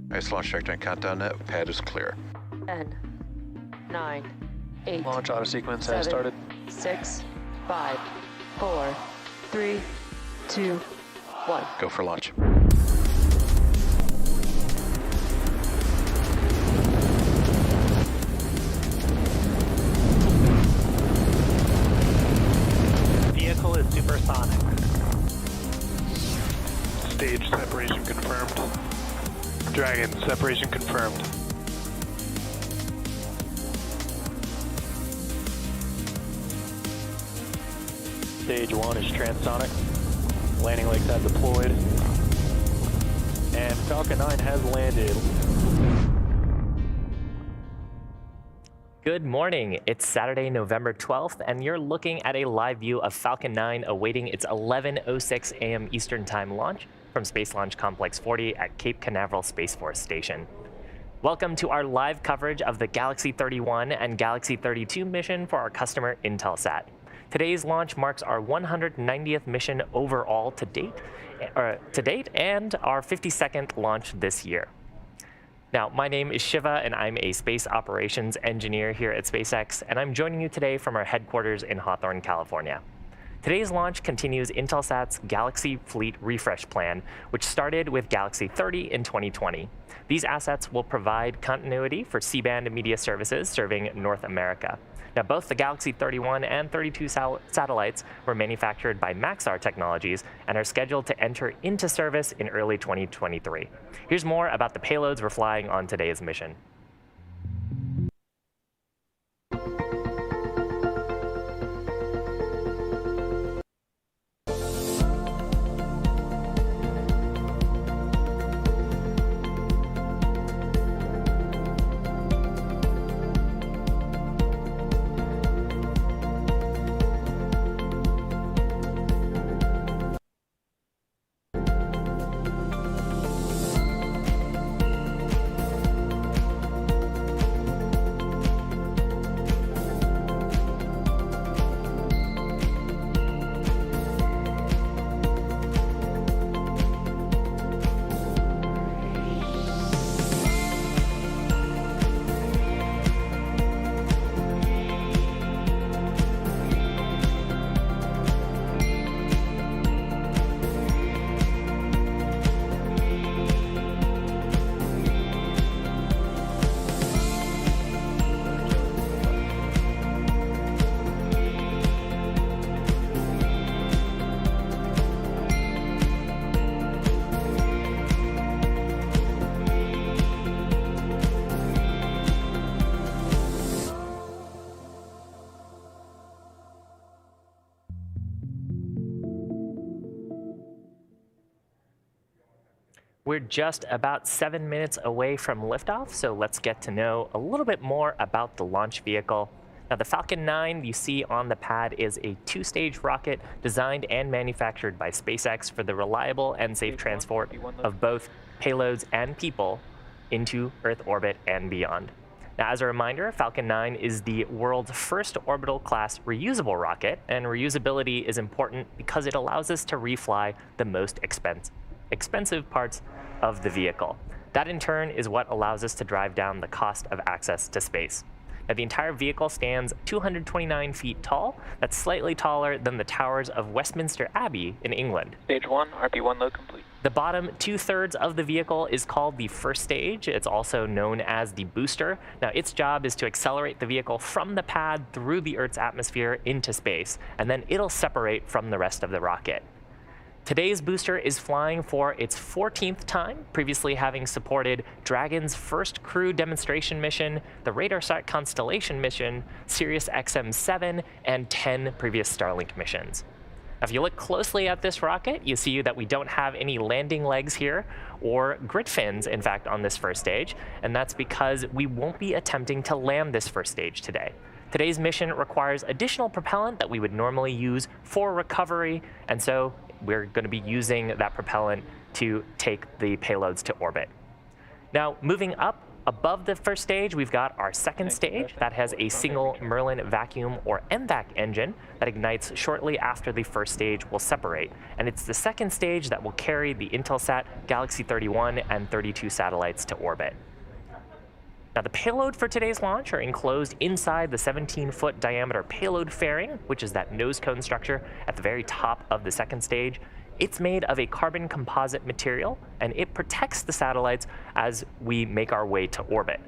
Nice launch trajectory and countdown net. Pad is clear. 10, 9, 8. Launch auto sequence has started. 6, 5, 4, 3, 2, 1. Go for launch. Vehicle is supersonic. Stage separation confirmed. Dragon, separation confirmed. Stage 1 is transonic. Landing legs have deployed. And Falcon 9 has landed. Good morning. It's Saturday, November 12th, and you're looking at a live view of Falcon 9 awaiting its 11:06 a.m. Eastern Time launch from Space Launch Complex 40 at Cape Canaveral Space Force Station. Welcome to our live coverage of the Galaxy-31 and Galaxy-32 mission for our customer Intelsat. Today's launch marks our 190th mission overall to date and our 52nd launch this year. Now, my name is Shiva, and I'm a space operations engineer here at SpaceX, and I'm joining you today from our headquarters in Hawthorne, California. Today's launch continues Intelsat's Galaxy Fleet Refresh Plan, which started with Galaxy-30 in 2020. These assets will provide continuity for C-band media services serving North America. Now, both the Galaxy-31 and 32 satellites were manufactured by Maxar Technologies and are scheduled to enter into service in early 2023. Here's more about the payloads we're flying on today's mission. We're just about 7 minutes away from liftoff, so let's get to know a little bit more about the launch vehicle. Now, the Falcon 9 you see on the pad is a two-stage rocket designed and manufactured by SpaceX for the reliable and safe transport of both payloads and people into Earth orbit and beyond. Now, as a reminder, Falcon 9 is the world's first orbital class reusable rocket, and reusability is important because it allows us to refly the most expensive parts of the vehicle. That in turn is what allows us to drive down the cost of access to space. Now, the entire vehicle stands 229 feet tall. That's slightly taller than the towers of Westminster Abbey in England. Stage 1, RP1 load complete. The bottom two-thirds of the vehicle is called the first stage. It's also known as the booster. Now, its job is to accelerate the vehicle from the pad through the Earth's atmosphere into space, and then it'll separate from the rest of the rocket. Today's booster is flying for its 14th time, previously having supported Dragon's first crew demonstration mission, the RADARSAT Constellation Mission, Sirius XM-7, and 10 previous Starlink missions. Now, if you look closely at this rocket, you see that we don't have any landing legs here or grid fins, in fact, on this first stage, and that's because we won't be attempting to land this first stage today. Today's mission requires additional propellant that we would normally use for recovery, and so we're going to be using that propellant to take the payloads to orbit. Now, moving up Above the first stage, we've got our second stage that has a single Merlin vacuum or MVAC engine that ignites shortly after the first stage will separate. And it's the second stage that will carry the Intelsat Galaxy-31 and 32 satellites to orbit. Now, the payload for today's launch are enclosed inside the 17-foot diameter payload fairing, which is that nose cone structure at the very top of the second stage. It's made of a carbon composite material, and it protects the satellites as we make our way to orbit.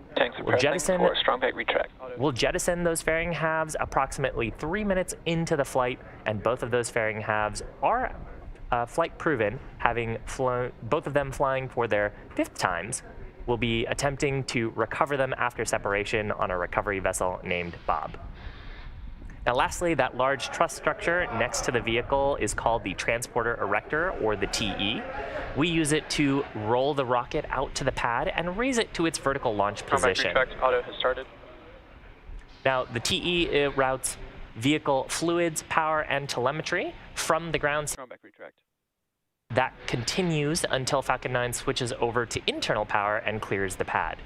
We'll jettison those fairing halves approximately 3 minutes into the flight, and both of those fairing halves are flight proven, having flown, both of them flying for their 5th times. We'll be attempting to recover them after separation on a recovery vessel named Bob. Now lastly, that large truss structure next to the vehicle is called the transporter erector, or the TE. We use it to roll the rocket out to the pad and raise it to its vertical launch position. Auto has started. Now the TE routes vehicle fluids, power, and telemetry from the ground. That continues until Falcon 9 switches over to internal power and clears the pad.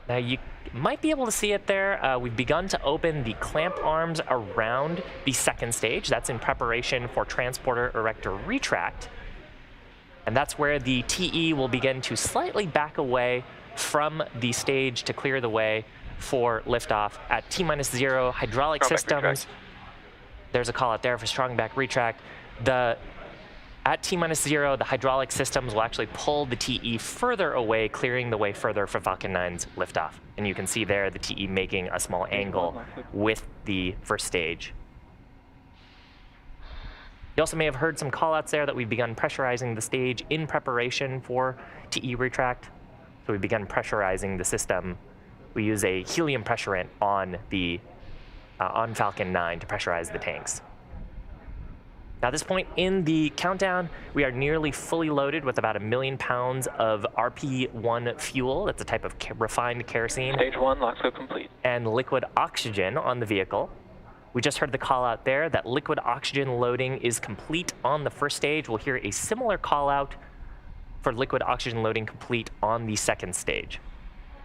Now you might be able to see it there. We've begun to open the clamp arms around the second stage. That's in preparation for transporter erector retract. And that's where the TE will begin to slightly back away from the stage to clear the way for liftoff at T-0 hydraulic systems. There's a call out there for strong back retract. At T-0, the hydraulic systems will actually pull the TE further away, clearing the way further for Falcon 9's liftoff. And you can see there the TE making a small angle with the first stage. You also may have heard some callouts there that we've begun pressurizing the stage in preparation for TE retract. So we've begun pressurizing the system. We use a helium pressurant on Falcon 9 to pressurize the tanks. Now, at this point in the countdown, we are nearly fully loaded with about 1 million pounds of RP1 fuel. That's a type of refined kerosene. Stage 1, lock flow complete. And liquid oxygen on the vehicle. We just heard the call out there that liquid oxygen loading is complete on the first stage. We'll hear a similar call out for liquid oxygen loading complete on the second stage.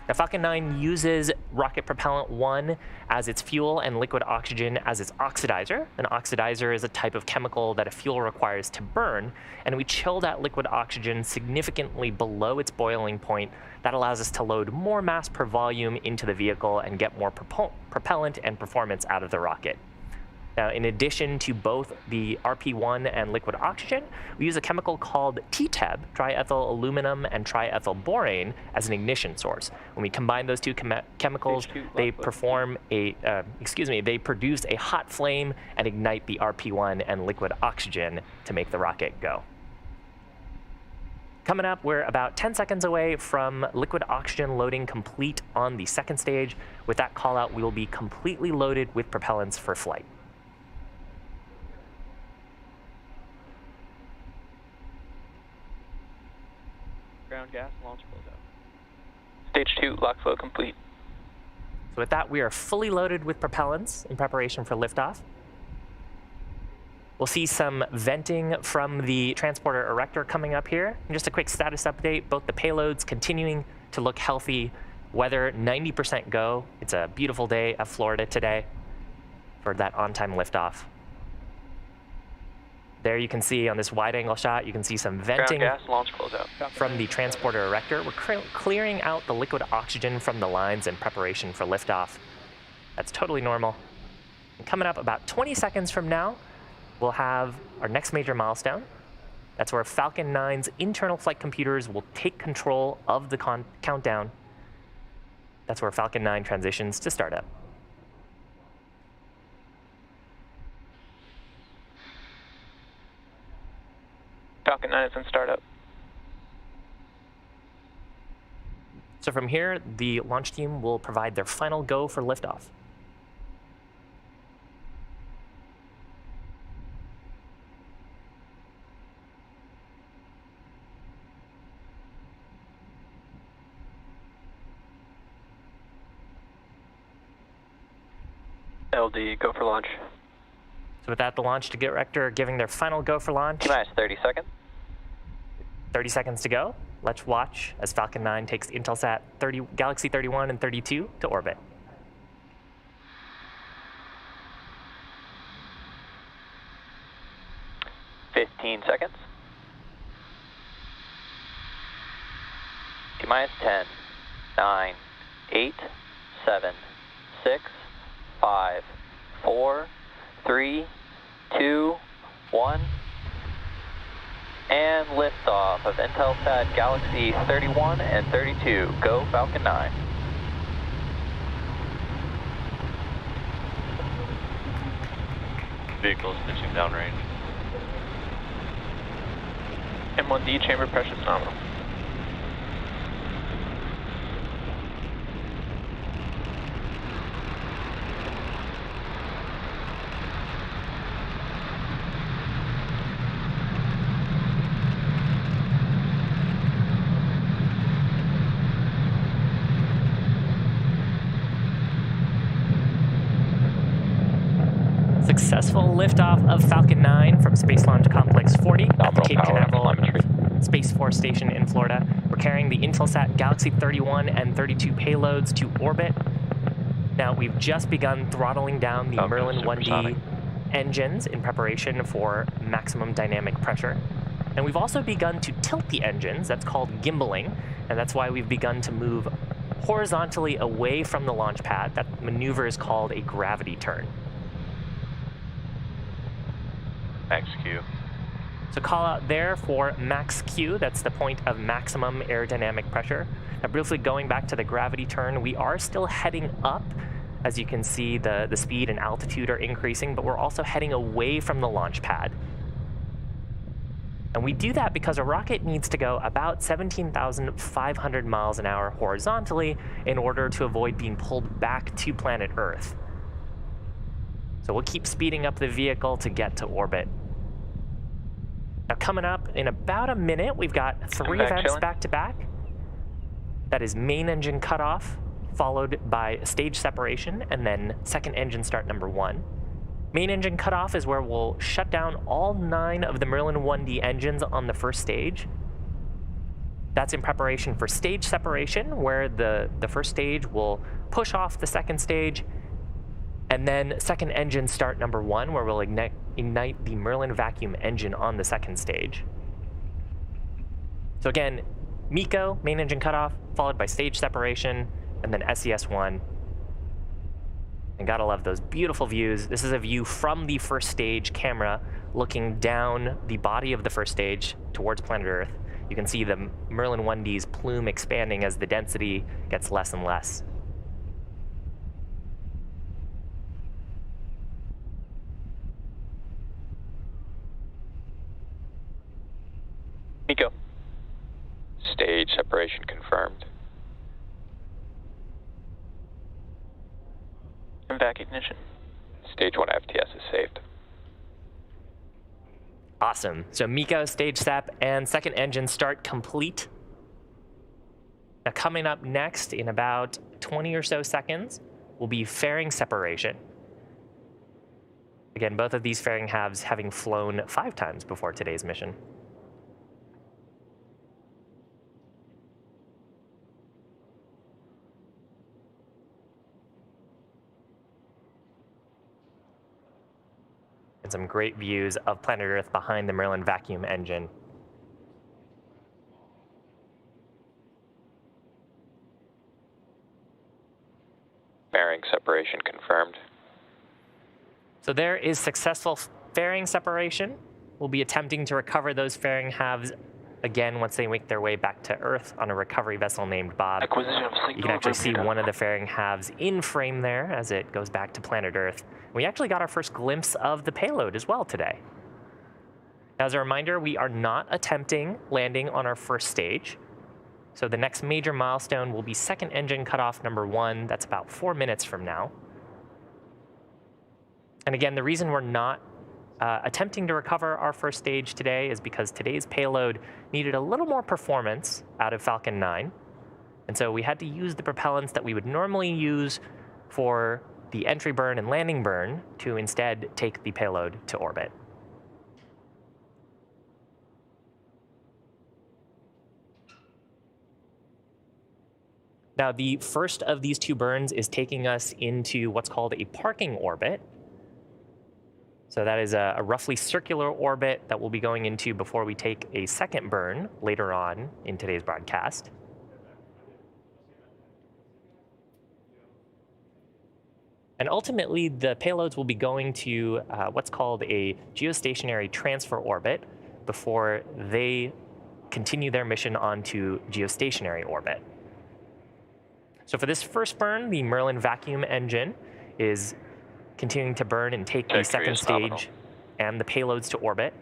Now, Falcon 9 uses rocket propellant 1 as its fuel and liquid oxygen as its oxidizer. An oxidizer is a type of chemical that a fuel requires to burn, and we chill that liquid oxygen significantly below its boiling point. That allows us to load more mass per volume into the vehicle and get more propellant and performance out of the rocket. Now, in addition to both the RP1 and liquid oxygen, we use a chemical called TTEB, triethyl aluminum and triethyl borane, as an ignition source. When we combine those two chemicals, they produce a hot flame and ignite the RP1 and liquid oxygen to make the rocket go. Coming up, we're about 10 seconds away from liquid oxygen loading complete on the second stage. With that call out, we will be completely loaded with propellants for flight. Ground gas, launch closeout. Stage 2, lock flow complete. So with that, we are fully loaded with propellants in preparation for liftoff. We'll see some venting from the transporter erector coming up here. And just a quick status update, both the payloads continuing to look healthy. Weather, 90% go. It's a beautiful day at Florida today for that on-time liftoff. There you can see on this wide-angle shot, you can see some venting from the transporter erector. We're clearing out the liquid oxygen from the lines in preparation for liftoff. That's totally normal. And coming up about 20 seconds from now, we'll have our next major milestone. That's where Falcon 9's internal flight computers will take control of the countdown. That's where Falcon 9 transitions to startup. Falcon 9 is in startup. So from here, the launch team will provide their final go for liftoff. LD, go for launch. So with that, the launch director giving their final go for launch. Nice, 30 seconds. 30 seconds to go. let's watch as Falcon 9 takes Intelsat Galaxy-31 and 32 to orbit. "15 seconds. T-minus 10, 9, 8, 7, 6, 5, 4, 3, 2, 1. And liftoff of Intelsat Galaxy-31 and 32. Go Falcon 9. Vehicles pitching downrange. M1D chamber pressure nominal. Successful liftoff of Falcon 9 from Space Launch Complex 40 at the Cape Canaveral Space Force Station in Florida. We're carrying the Intelsat Galaxy-31 and 32 payloads to orbit. Now, we've just begun throttling down the Merlin 1D engines in preparation for maximum dynamic pressure. And we've also begun to tilt the engines. That's called gimbaling, and that's why we've begun to move horizontally away from the launch pad. That maneuver is called a gravity turn. Max Q. So call out there for max Q, that's the point of maximum aerodynamic pressure. Now briefly going back to the gravity turn, we are still heading up. As you can see, the speed and altitude are increasing, but we're also heading away from the launch pad. And we do that because a rocket needs to go about 17,500 miles an hour horizontally in order to avoid being pulled back to planet Earth. So we'll keep speeding up the vehicle to get to orbit. Now coming up in about a minute, we've got 3 events back to back. That is main engine cutoff, followed by stage separation, and then second engine start number 1. Main engine cutoff is where we'll shut down all 9 of the Merlin 1D engines on the first stage. That's in preparation for stage separation, where the first stage will push off the second stage, and then second engine start number 1, where we'll ignite the Merlin vacuum engine on the second stage. So again, MECO, main engine cutoff, followed by stage separation, and then SES-1. And gotta love those beautiful views. This is a view from the first stage camera looking down the body of the first stage towards planet Earth. You can see the Merlin 1D's plume expanding as the density gets less and less. MECO. Stage separation confirmed. And vac ignition. Stage 1 FTS is saved. Awesome. So MECO, stage sep, and second engine start complete. Now coming up next in about 20 or so seconds will be fairing separation. Again, both of these fairing halves having flown 5 times before today's mission. And some great views of planet Earth behind the Merlin vacuum engine. Fairing separation confirmed. So there is successful fairing separation. We'll be attempting to recover those fairing halves again once they make their way back to Earth on a recovery vessel named Bob. Acquisition of signal. You can actually see one of the fairing halves in frame there as it goes back to planet Earth. We actually got our first glimpse of the payload as well today. As a reminder, we are not attempting landing on our first stage. So the next major milestone will be second engine cutoff number 1. That's about 4 minutes from now. And again, the reason we're not attempting to recover our first stage today is because today's payload needed a little more performance out of Falcon 9. And so we had to use the propellants that we would normally use for the entry burn and landing burn to instead take the payload to orbit. Now, the first of these two burns is taking us into what's called a parking orbit. So that is a roughly circular orbit that we'll be going into before we take a second burn later on in today's broadcast. And ultimately, the payloads will be going to what's called a geostationary transfer orbit before they continue their mission onto geostationary orbit. So for this first burn, the Merlin vacuum engine is continuing to burn and take the second stage and the payloads to orbit.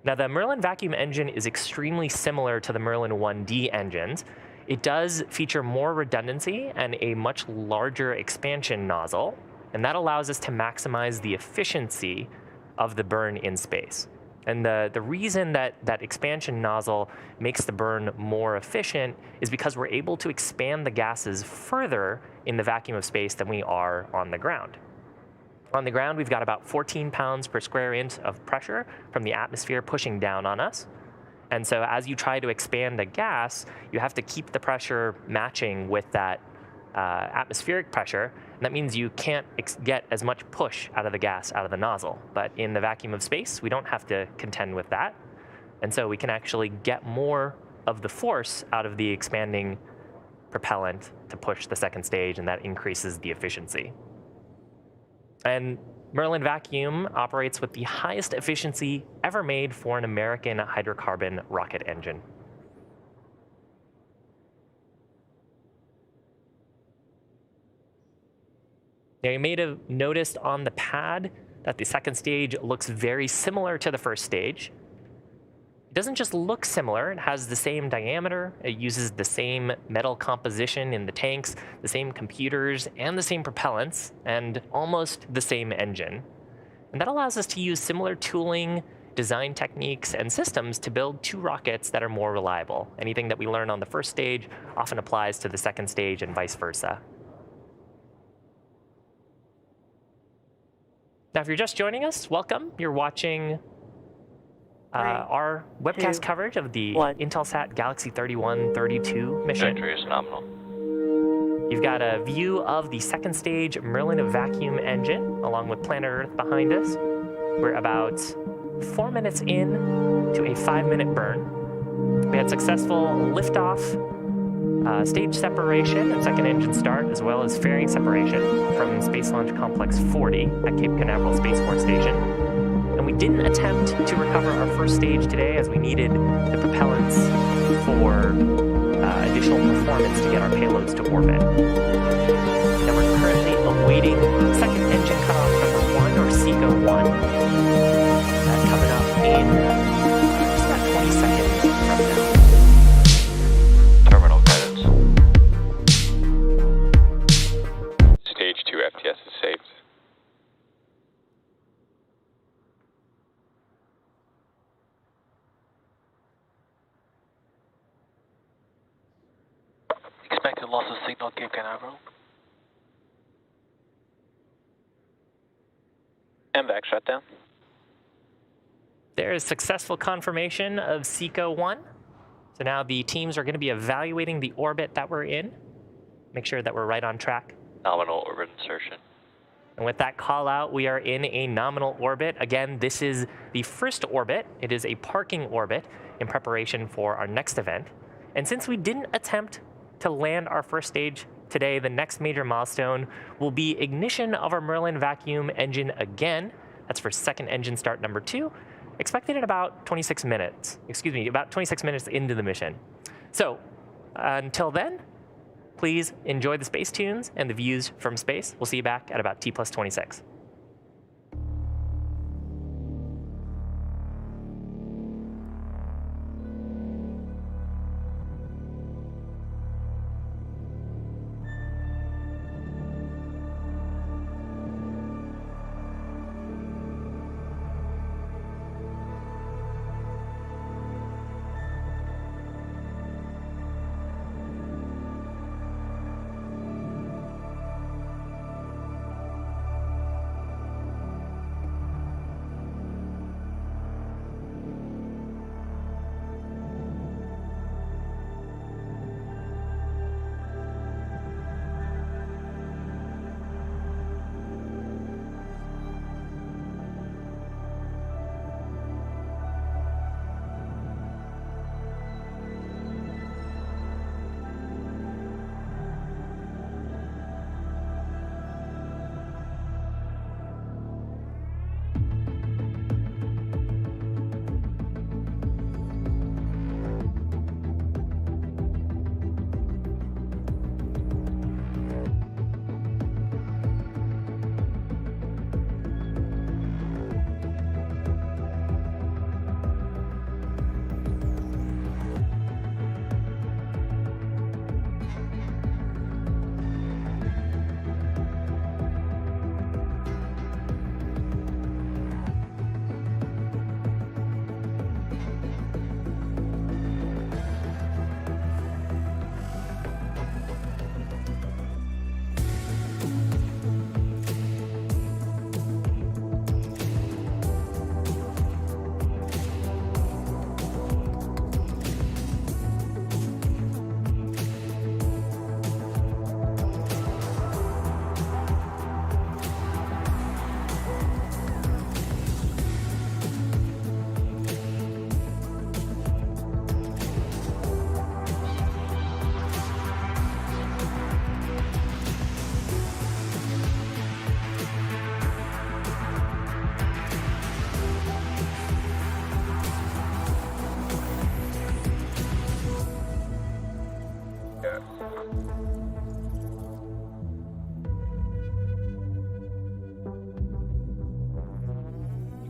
Now, the Merlin vacuum engine is extremely similar to the Merlin 1D engines. It does feature more redundancy and a much larger expansion nozzle, and that allows us to maximize the efficiency of the burn in space. And the reason that that expansion nozzle makes the burn more efficient is because we're able to expand the gases further in the vacuum of space than we are on the ground. On the ground, we've got about 14 pounds per square inch of pressure from the atmosphere pushing down on us. And so as you try to expand a gas, you have to keep the pressure matching with that atmospheric pressure. And that means you can't get as much push out of the gas out of the nozzle. But in the vacuum of space, we don't have to contend with that. And so we can actually get more of the force out of the expanding propellant to push the second stage, and that increases the efficiency. And Merlin Vacuum operates with the highest efficiency ever made for an American hydrocarbon rocket engine. Now, you may have noticed on the pad that the second stage looks very similar to the first stage. It doesn't just look similar, it has the same diameter, it uses the same metal composition in the tanks, the same computers, and the same propellants, and almost the same engine. And that allows us to use similar tooling, design techniques, and systems to build two rockets that are more reliable. Anything that we learn on the first stage often applies to the second stage and vice versa. Now, if you're just joining us, welcome. You're watching our webcast coverage of the Intelsat Galaxy-31 32 mission. Trajectory is nominal. You've got a view of the second stage Merlin vacuum engine, along with planet Earth behind us. We're about 4 minutes in to a 5-minute burn. We had successful liftoff, stage separation, and second engine start, as well as fairing separation from Space Launch Complex 40 at Cape Canaveral Space Force Station. And we didn't attempt to recover our first stage today as we needed the propellants for additional performance to get our payloads to orbit. Now we're currently awaiting second engine cutoff number 1, or SECO-1, coming up in just about 20 seconds from now. Terminal guidance. Stage 2 FTS is saved. Expected loss of signal, Cape Canaveral. MVAC shutdown. There is successful confirmation of SECO-1. So now the teams are going to be evaluating the orbit that we're in. Make sure that we're right on track. Nominal orbit insertion. And with that call out, we are in a nominal orbit. Again, this is the first orbit. It is a parking orbit in preparation for our next event. And since we didn't attempt to land our first stage today, the next major milestone will be ignition of our Merlin vacuum engine again. That's for second engine start number 2, expected in about 26 minutes. About 26 minutes into the mission. So until then, please enjoy the space tunes and the views from space. We'll see you back at about T+26.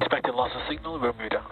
Expected loss of signal, Bermuda.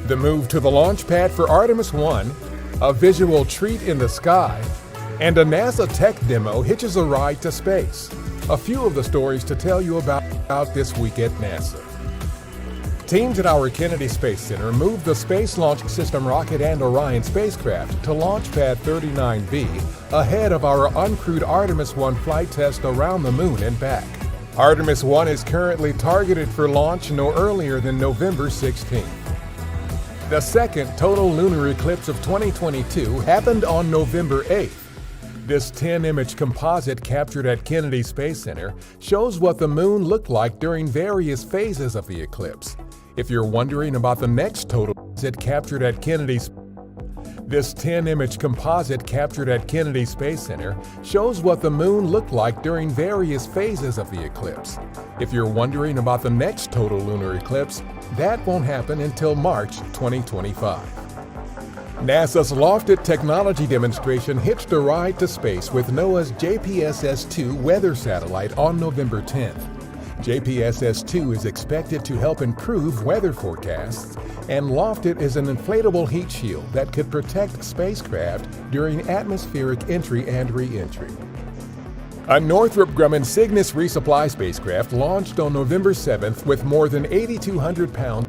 The move to the launch pad for Artemis 1, a visual treat in the sky, and a NASA tech demo hitches a ride to space. A few of the stories to tell you about this week at NASA. Teams at our Kennedy Space Center moved the Space Launch System rocket and Orion spacecraft to Launch Pad 39B ahead of our uncrewed Artemis 1 flight test around the moon and back. Artemis 1 is currently targeted for launch no earlier than November 16th. The second total lunar eclipse of 2022 happened on November 8th. This 10-image composite captured at Kennedy Space Center shows what the moon looked like during various phases of the eclipse. If you're wondering about the next total composite captured at This 10-image composite captured at Kennedy Space Center shows what the moon looked like during various phases of the eclipse. If you're wondering about the next total lunar eclipse, that won't happen until March 2025. NASA's Lofted technology demonstration hitched a ride to space with NOAA's JPSS-2 weather satellite on November 10th. JPSS-2 is expected to help improve weather forecasts, and Lofted is an inflatable heat shield that could protect spacecraft during atmospheric entry and re-entry. A Northrop Grumman Cygnus resupply spacecraft launched on November 7th with more than 8,200 pounds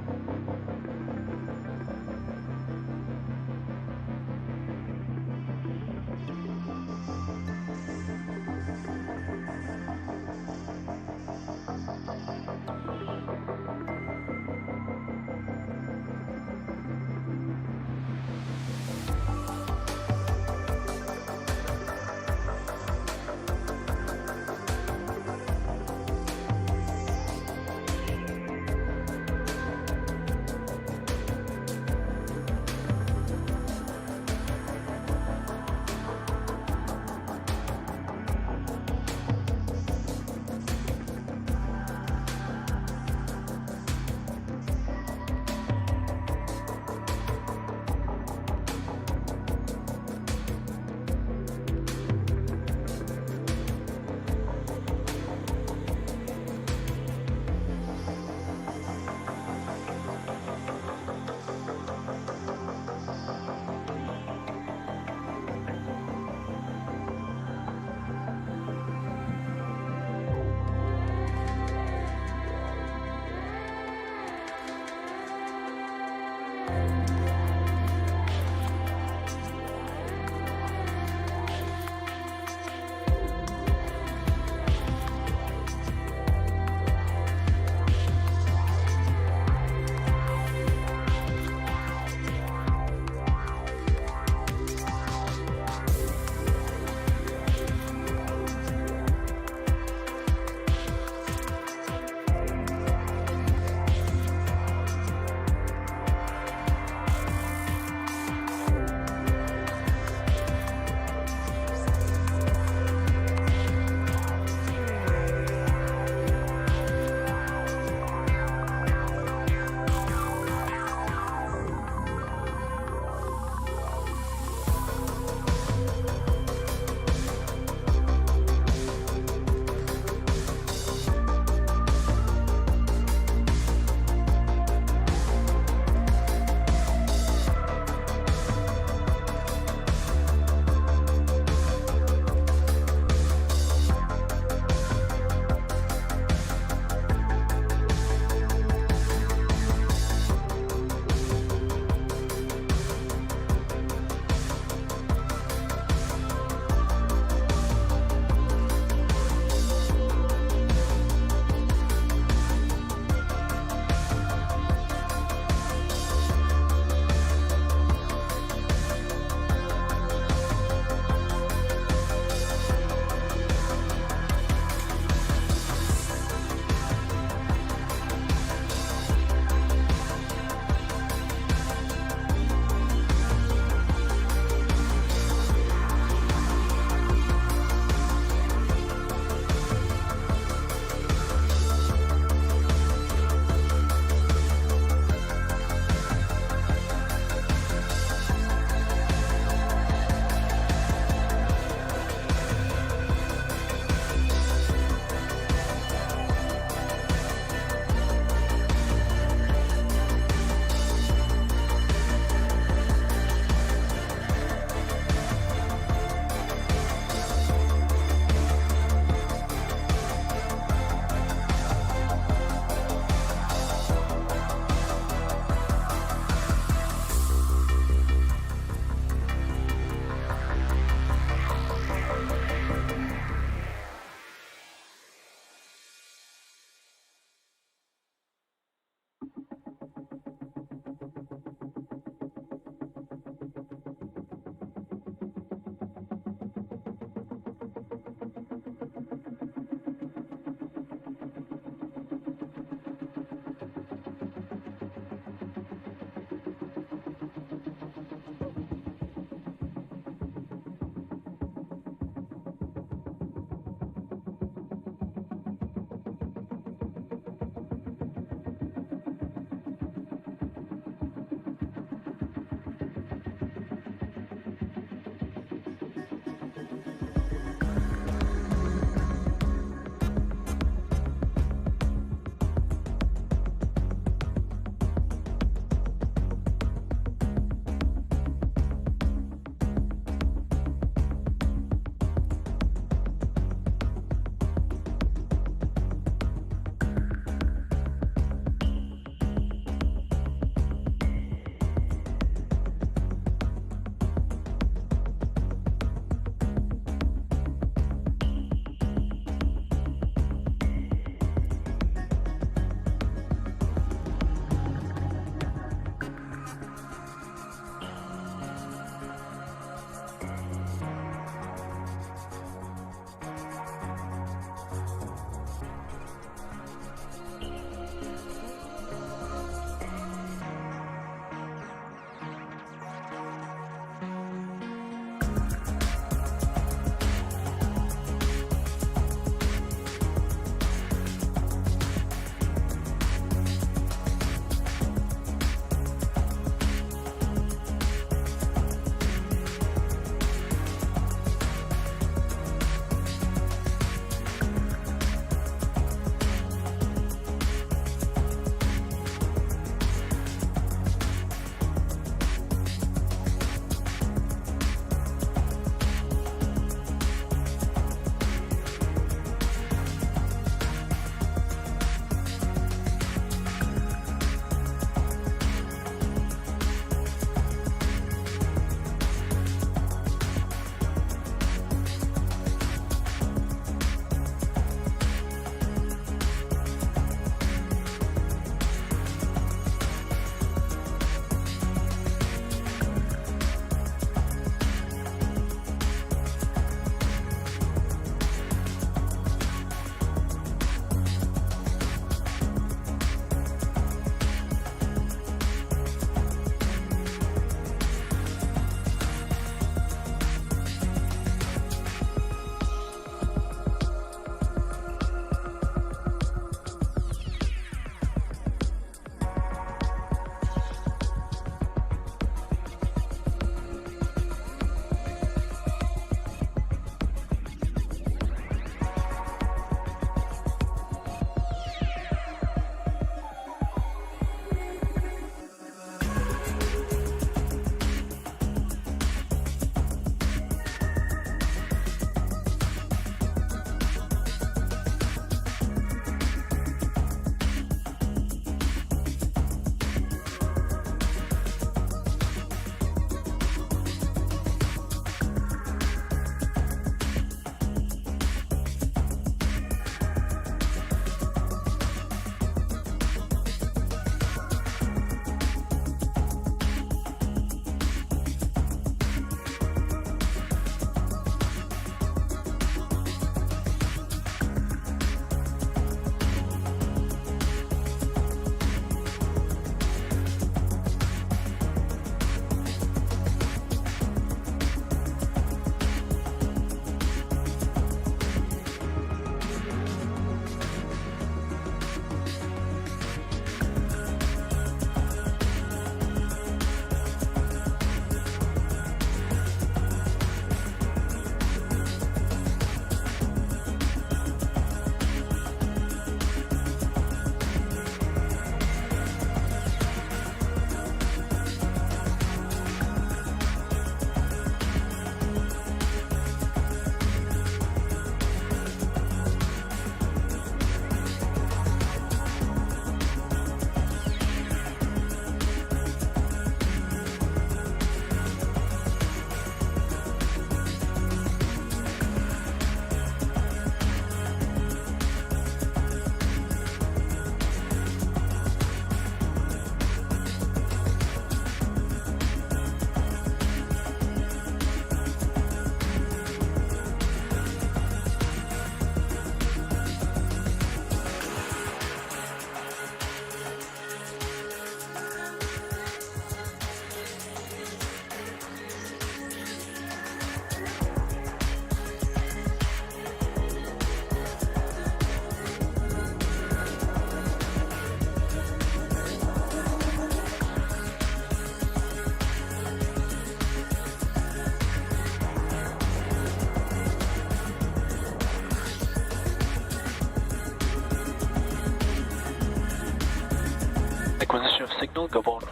Acquisition of signal, go on.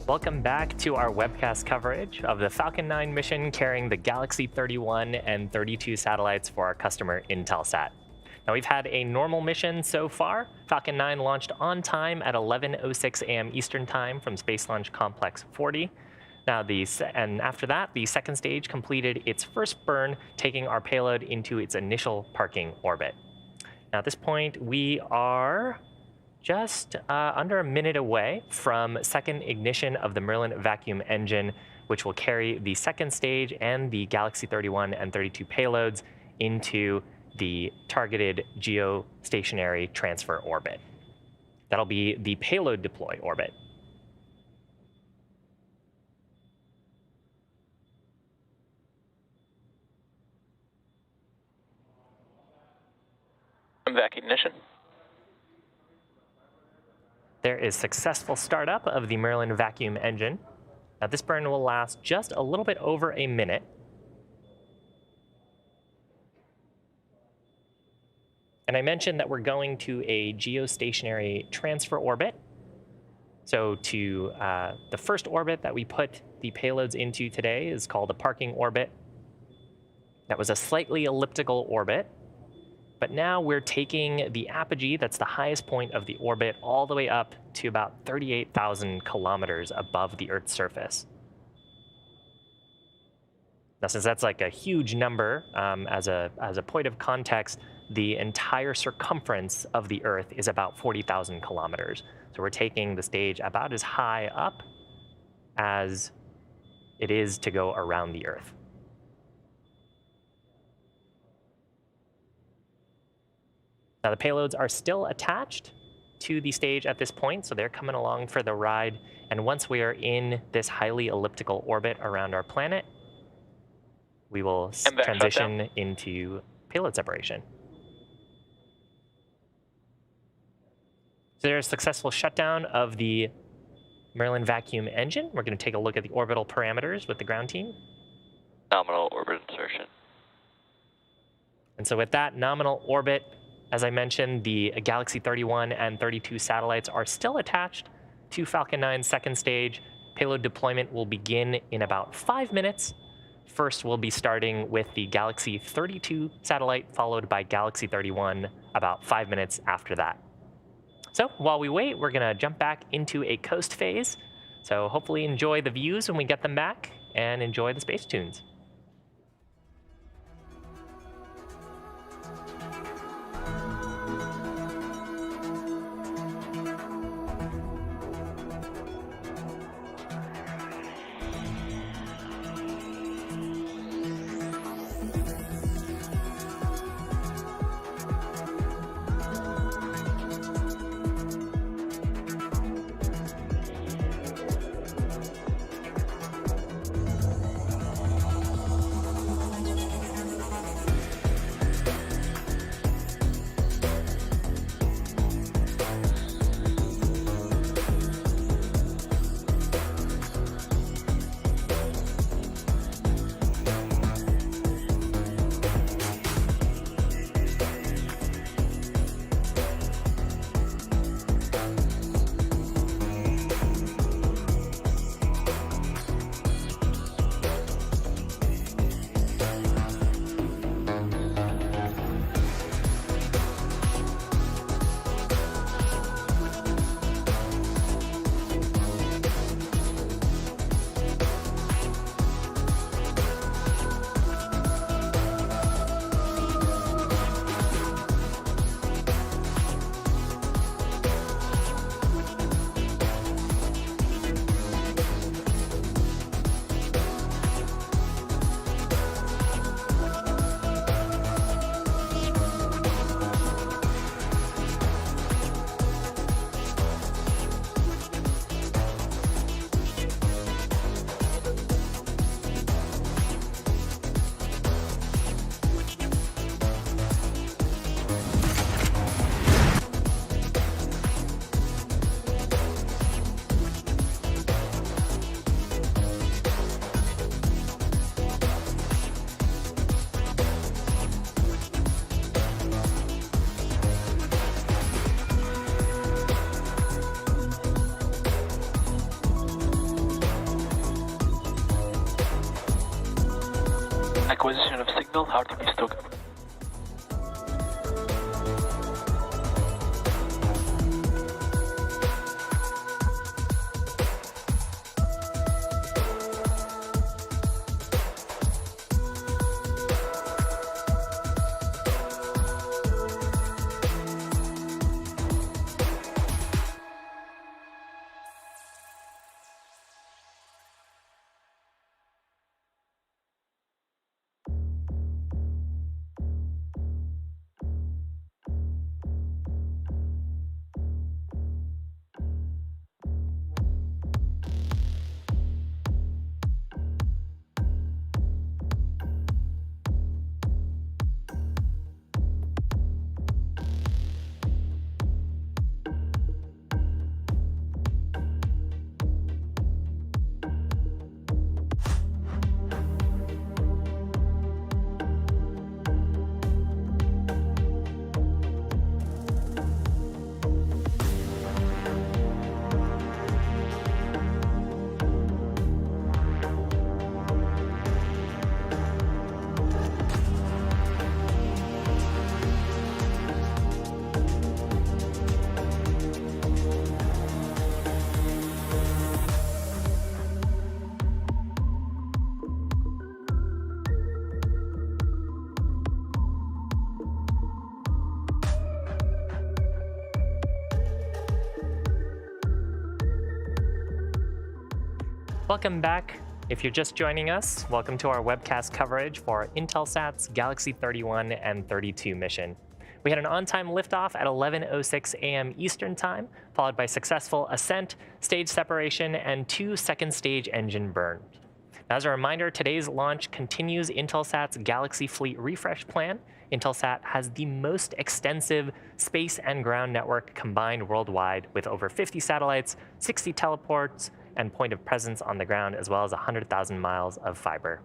Welcome back to our webcast coverage of the Falcon 9 mission carrying the Galaxy-31 and 32 satellites for our customer Intelsat. Now we've had a normal mission so far. Falcon 9 launched on time at 11:06 a.m. Eastern Time from Space Launch Complex 40. Now and after that, the second stage completed its first burn, taking our payload into its initial parking orbit. Now at this point, we are just under a minute away from second ignition of the Merlin vacuum engine, which will carry the second stage and the Galaxy-31 and 32 payloads into the targeted geostationary transfer orbit. That'll be the payload deploy orbit. Vac ignition. There is successful startup of the Merlin vacuum engine. Now this burn will last just a little bit over a minute. And I mentioned that we're going to a geostationary transfer orbit. So to the first orbit that we put the payloads into today is called a parking orbit. That was a slightly elliptical orbit. But now we're taking the apogee, that's the highest point of the orbit, all the way up to about 38,000 kilometers above the Earth's surface. Now, since that's like a huge number, as a point of context, the entire circumference of the Earth is about 40,000 kilometers. So we're taking the stage about as high up as it is to go around the Earth. Now the payloads are still attached to the stage at this point, so they're coming along for the ride. And once we are in this highly elliptical orbit around our planet, we will transition into payload separation. So there's a successful shutdown of the Merlin vacuum engine. We're going to take a look at the orbital parameters with the ground team. Nominal orbit insertion. And so with that nominal orbit, as I mentioned, the Galaxy-31 and 32 satellites are still attached to Falcon 9's second stage. Payload deployment will begin in about 5 minutes. First, we'll be starting with the Galaxy-32 satellite, followed by Galaxy-31 about 5 minutes after that. So while we wait, we're going to jump back into a coast phase. So hopefully enjoy the views when we get them back and enjoy the space tunes. acquisition of signal, hardig istog. Welcome back. If you're just joining us, welcome to our webcast coverage for Intelsat's Galaxy-31 and 32 mission. We had an on-time liftoff at 11:06 a.m. Eastern Time, followed by successful ascent, stage separation, and 2 second stage engine burns. As a reminder, today's launch continues Intelsat's Galaxy Fleet refresh plan. Intelsat has the most extensive space and ground network combined worldwide, with over 50 satellites, 60 teleports, and point of presence on the ground, as well as 100,000 miles of fiber.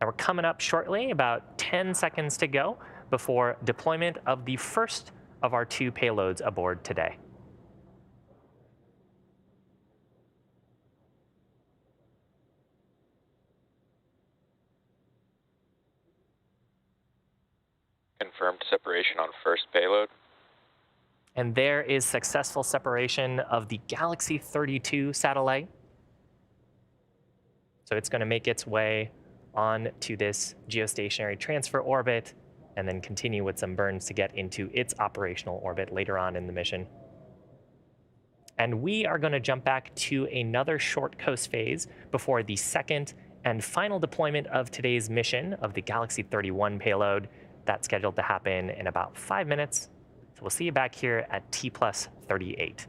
Now we're coming up shortly, about 10 seconds to go before deployment of the first of our 2 payloads aboard today. Confirmed separation on first payload. And there is successful separation of the Galaxy-32 satellite. So it's going to make its way on to this geostationary transfer orbit and then continue with some burns to get into its operational orbit later on in the mission. And we are going to jump back to another short coast phase before the second and final deployment of today's mission of the Galaxy-31 payload. That's scheduled to happen in about 5 minutes. So we'll see you back here at T+38.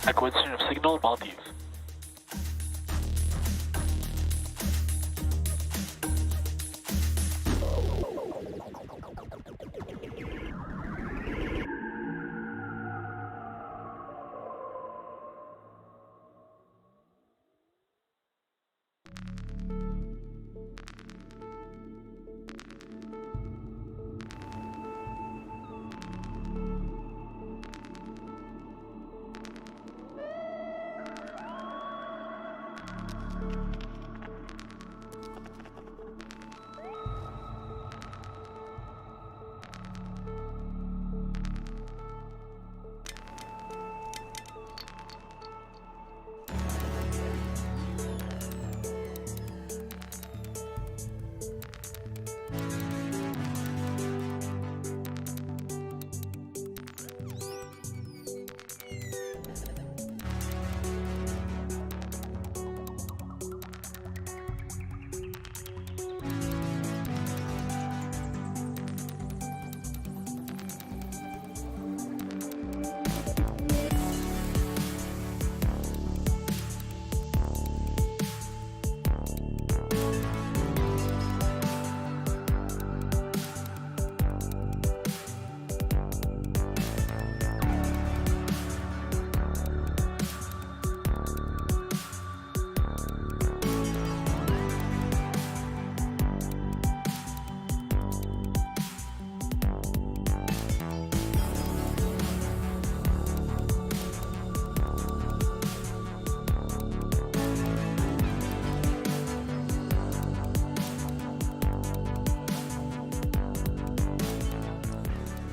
Acquisition of signal Maldives.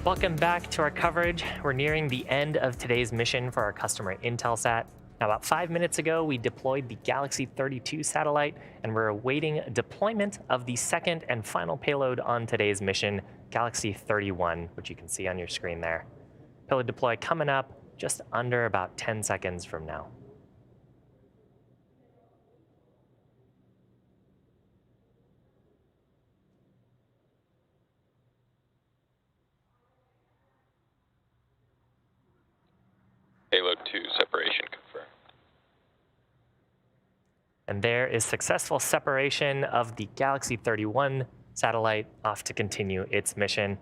Welcome back to our coverage. We're nearing the end of today's mission for our customer Intelsat. Now, about 5 minutes ago, we deployed the Galaxy-32 satellite, and we're awaiting deployment of the second and final payload on today's mission, Galaxy-31, which you can see on your screen there. Payload deploy coming up just under about 10 seconds from now. Payload 2 separation confirmed. And there is successful separation of the Galaxy-31 satellite off to continue its mission.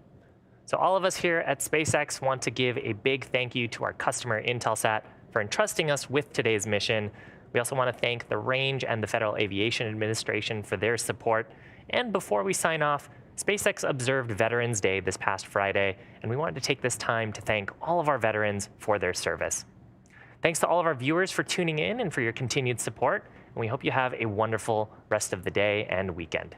So all of us here at SpaceX want to give a big thank you to our customer Intelsat for entrusting us with today's mission. We also want to thank the Range and the Federal Aviation Administration for their support. And before we sign off, SpaceX observed Veterans Day this past Friday, and we wanted to take this time to thank all of our veterans for their service. Thanks to all of our viewers for tuning in and for your continued support, and we hope you have a wonderful rest of the day and weekend.